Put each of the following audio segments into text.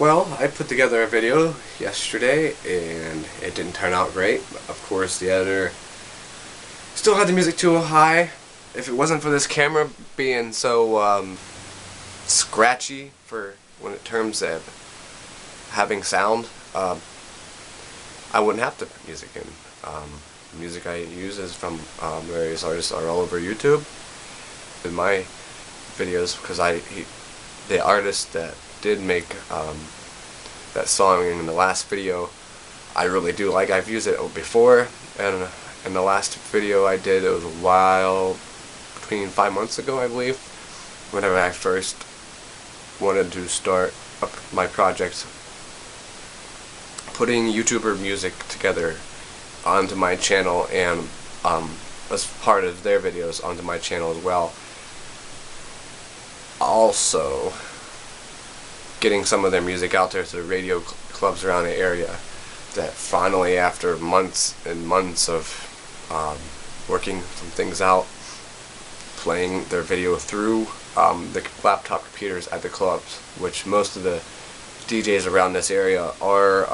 Well, I put together a video yesterday and it didn't turn out great. Of course, the editor still had the music too high. If it wasn't for this camera being so scratchy for when it terms of having sound, I wouldn't have to put music in. Music I use is from various artists are all over YouTube in my videos, because the artist that did make that song in the last video I really do like. I've used it before, and in the last video I did, it was a while, between 5 months ago I believe, whenever I first wanted to start up my project, putting YouTuber music together onto my channel, and as part of their videos onto my channel as well. Also getting some of their music out there to the radio clubs around the area, that finally, after months and months of working some things out, playing their video through the laptop computers at the clubs, which most of the DJs around this area are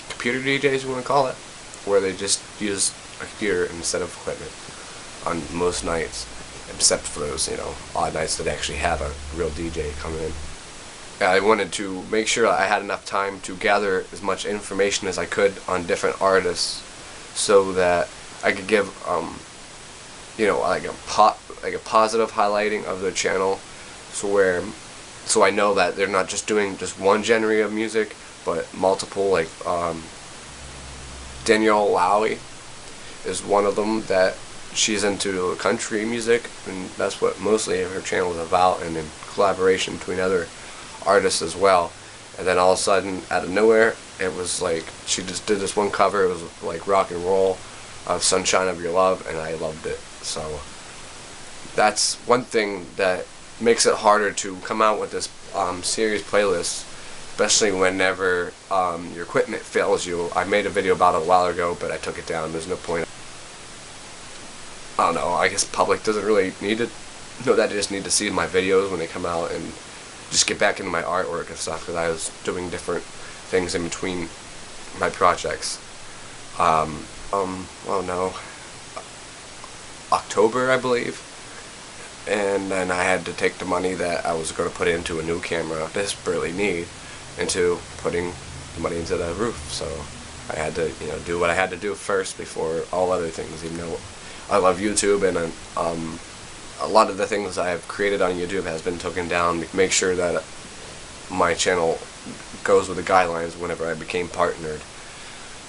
computer DJs, you want to call it, where they just use a computer instead of equipment on most nights, except for those, odd nights that actually have a real DJ coming in. I wanted to make sure I had enough time to gather as much information as I could on different artists, so that I could give like a positive highlighting of their channel, so I know that they're not just doing just one genre of music, but multiple. Like Danielle Lowe is one of them, that she's into country music, and that's what mostly her channel is about, and in collaboration between other artists as well. And then all of a sudden, out of nowhere, it was like she just did this one cover. It was like rock and roll of Sunshine of Your Love, and I loved it. So that's one thing that makes it harder to come out with this series playlist, especially whenever your equipment fails you. I made a video about it a while ago, but I took it down. There's no point. I don't know, I guess the public doesn't really need to know that. They just need to see my videos when they come out, and just get back into my artwork and stuff, because I was doing different things in between my projects. October, I believe, and then I had to take the money that I was going to put into a new camera, desperately need, into putting the money into the roof. So I had to, do what I had to do first before all other things. Even though I love YouTube, and a lot of the things I have created on YouTube has been taken down to make sure that my channel goes with the guidelines whenever I became partnered.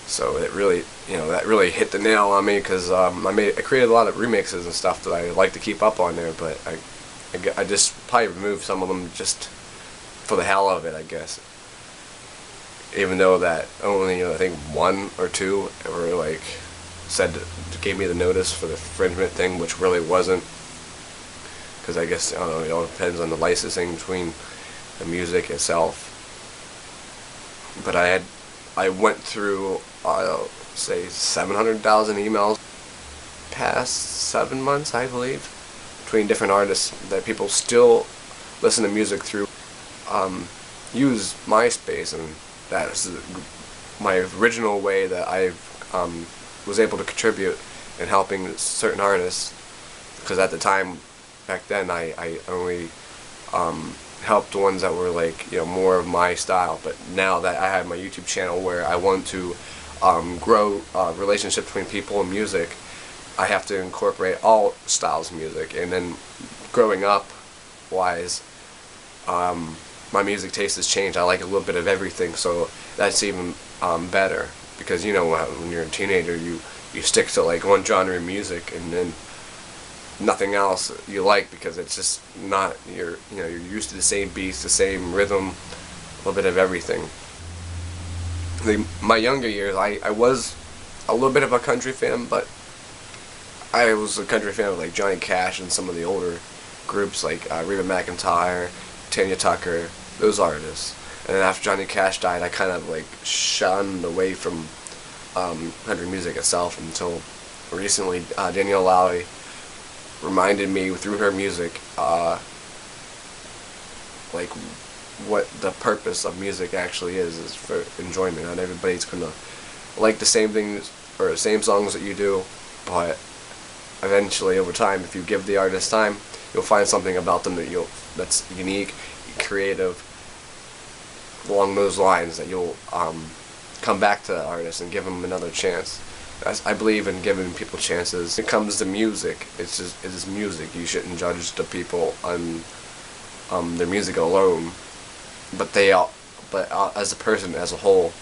So it really, that really hit the nail on me, because I created a lot of remixes and stuff that I like to keep up on there, but I just probably removed some of them just for the hell of it, I guess. Even though that only, I think 1 or 2 were like gave me the notice for the infringement thing, which really wasn't. Because I guess, I don't know, it all depends on the licensing between the music itself. But I went through, say, 700,000 emails past 7 months, I believe, between different artists that people still listen to music through. Use MySpace, and that's my original way that I was able to contribute in helping certain artists. Because at the time, back then, I only helped ones that were like, more of my style. But now that I have my YouTube channel where I want to grow relationship between people and music, I have to incorporate all styles of music. And then growing up wise, my music taste has changed. I like a little bit of everything, so that's even better. Because when you're a teenager, you stick to like one genre of music, and then nothing else you like, because it's just not, you're used to the same beats, the same rhythm, a little bit of everything. My younger years, I was a little bit of a country fan, but I was a country fan of like Johnny Cash and some of the older groups like Reba McEntire, Tanya Tucker, those artists. And then after Johnny Cash died, I kind of like shunned away from country music itself, until recently Danielle Lowe reminded me through her music, like what the purpose of music actually is for enjoyment. Not everybody's gonna like the same things or the same songs that you do, but eventually over time, if you give the artist time, you'll find something about them that's unique, creative, along those lines, that you'll come back to the artist and give them another chance. I believe in giving people chances. When it comes to music, it is music. You shouldn't judge the people on their music alone, but as a person as a whole.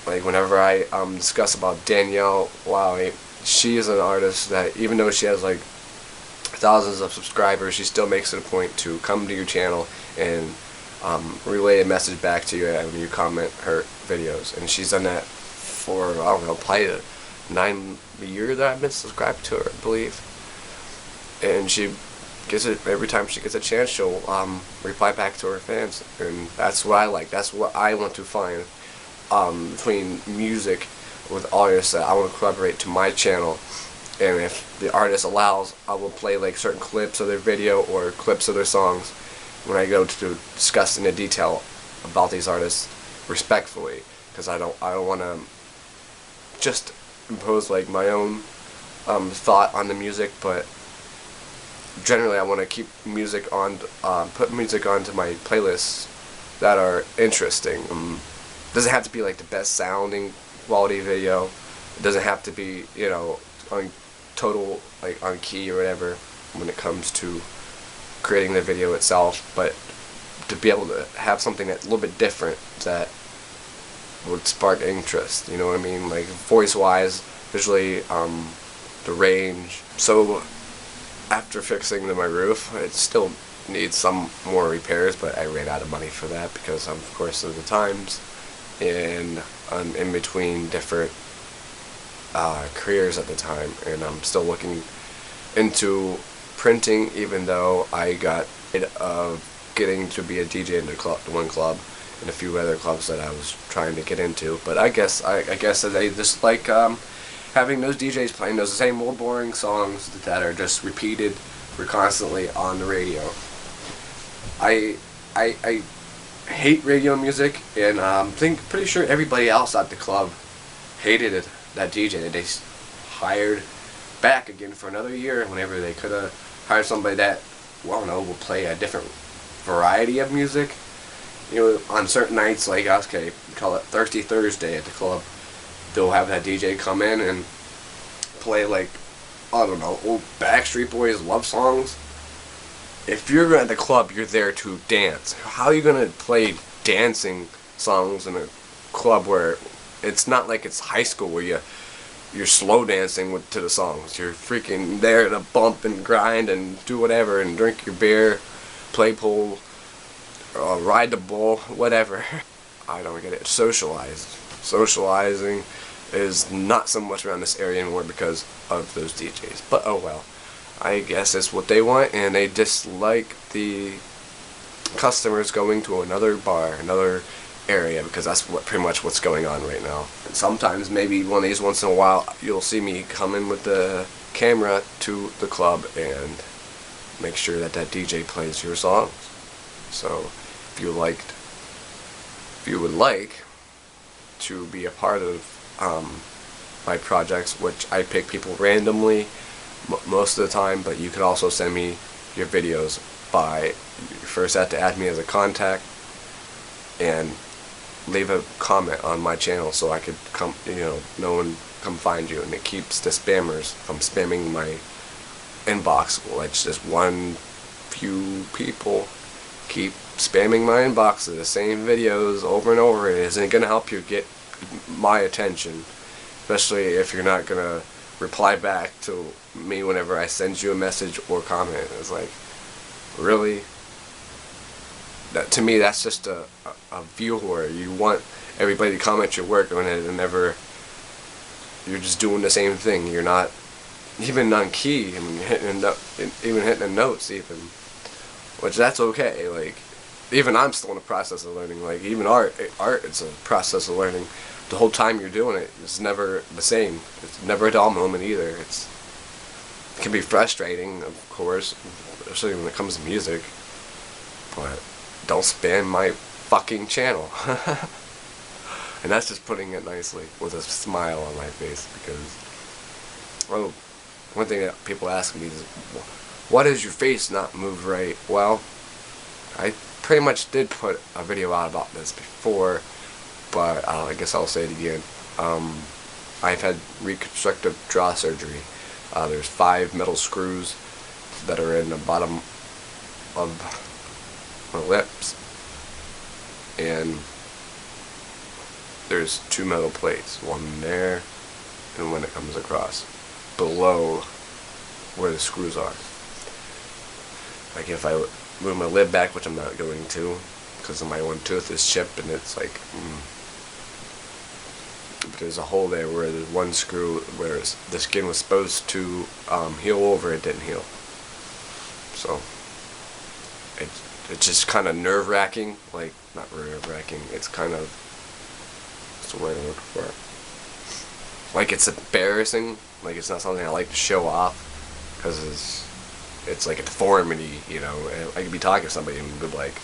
Like whenever I discuss about Danielle Lowe, she is an artist that even though she has like thousands of subscribers, she still makes it a point to come to your channel and relay a message back to you when you comment her videos. And she's done that for, I don't know, probably 9 years that I've been subscribed to her, I believe. And she gets it every time she gets a chance. She'll reply back to her fans, and that's what I like. That's what I want to find between music with artists that I want to collaborate to my channel. And if the artist allows, I will play like certain clips of their video or clips of their songs when I go to discuss in detail about these artists respectfully, because I don't want to just impose like my own thought on the music, but generally I want to keep music on, put music onto my playlists that are interesting. Doesn't have to be like the best sounding quality video. It doesn't have to be, you know, on total, like on key or whatever when it comes to creating the video itself, but to be able to have something that's a little bit different that would spark interest, you know what I mean? Like voice wise, visually, the range. So after fixing my roof, it still needs some more repairs, but I ran out of money for that because of course of the times, and I'm in between different careers at the time, and I'm still looking into printing, even though I got rid of getting to be a DJ in the one club and a few other clubs that I was trying to get into. But I guess that I just like having those DJs playing those same old boring songs that are just repeated for constantly on the radio. I hate radio music, and pretty sure everybody else at the club hated it. That DJ that they hired back again for another year, whenever they could have hired somebody that, well, I don't know, will play a different variety of music. You know, on certain nights, like, okay, we call it Thirsty Thursday at the club, they'll have that DJ come in and play, like, I don't know, old Backstreet Boys love songs. If you're at the club, you're there to dance. How are you going to play dancing songs in a club where it's not like it's high school where you're slow dancing to the songs? You're freaking there to bump and grind and do whatever and drink your beer, play pool, ride the bull, whatever. I don't get it. Socializing is not so much around this area anymore because of those DJs. But oh well. I guess it's what they want, and they dislike the customers going to another bar, another area, because that's pretty much what's going on right now. And sometimes, maybe one of these once in a while, you'll see me come in with the camera to the club and make sure that DJ plays your songs. So if you would like to be a part of my projects, which I pick people randomly most of the time, but you can also send me your videos by, you first have to add me as a contact and leave a comment on my channel so I could come, no one come find you, and it keeps the spammers from spamming my inbox. Well, it's just one few people keep spamming my inbox with the same videos over and over. It isn't gonna help you get my attention, especially if you're not gonna reply back to me whenever I send you a message or comment. It's like, really? That, to me, that's just a viewer. You want everybody to comment your work on it, and never, you're just doing the same thing. You're not even on key. I mean, hitting the notes even, which that's okay. Like, even I'm still in the process of learning. Like, even art, it's a process of learning. The whole time you're doing it, it's never the same. It's never a dull moment either. It can be frustrating, of course, especially when it comes to music. But don't spam my fucking channel. And that's just putting it nicely with a smile on my face, because, oh, one thing that people ask me is, why does your face not move right? Well, I pretty much did put a video out about this before, but I guess I'll say it again. I've had reconstructive jaw surgery. There's 5 metal screws that are in the bottom of my lips, and there's 2 metal plates, one there and one that comes across below where the screws are. Like if I move my lid back, which I'm not going to because my one tooth is chipped, and it's like but there's a hole there where there's one screw where the skin was supposed to heal over, it didn't heal. So it's just kind of nerve-wracking. Like, not nerve-wracking, it's kind of, what's the word I'm looking for? Like, it's embarrassing. Like, it's not something I like to show off, because it's like a deformity, you know. And I could be talking to somebody and be like,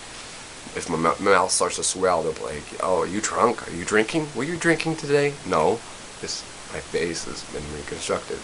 if my mouth starts to swell, they'll be like, oh, are you drunk? Are you drinking? Were you drinking today? No. My face has been reconstructed.